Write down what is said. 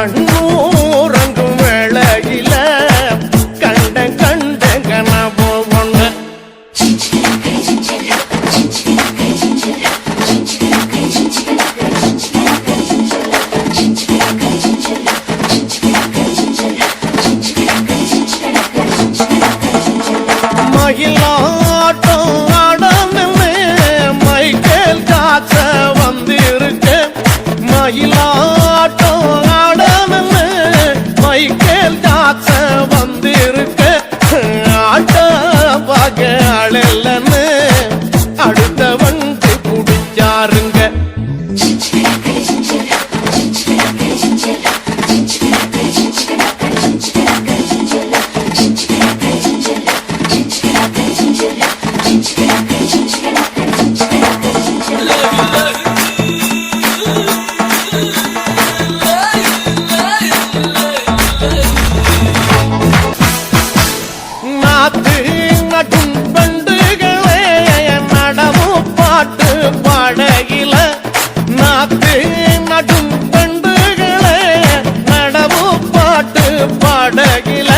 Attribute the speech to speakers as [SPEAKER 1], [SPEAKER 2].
[SPEAKER 1] கண்ணூரங்கும் வேளையில கண்ட கனவு ஒண்ணு மயிலாட்டம் ஆடணுமே மைக்கேல் ஜாக்ச வந்திருக்க மயிலாட்டம் ஆடணுமே மைக்கேல் ஜாக்ச வந்திருக்க ஆட்ட பாக்க ஆளல்லன்னு அடுத்த வந்து குடிச்சாருங்க பாடகில நாத்து நடும் பண்டுகளே நடவு பாட்டு பாடகில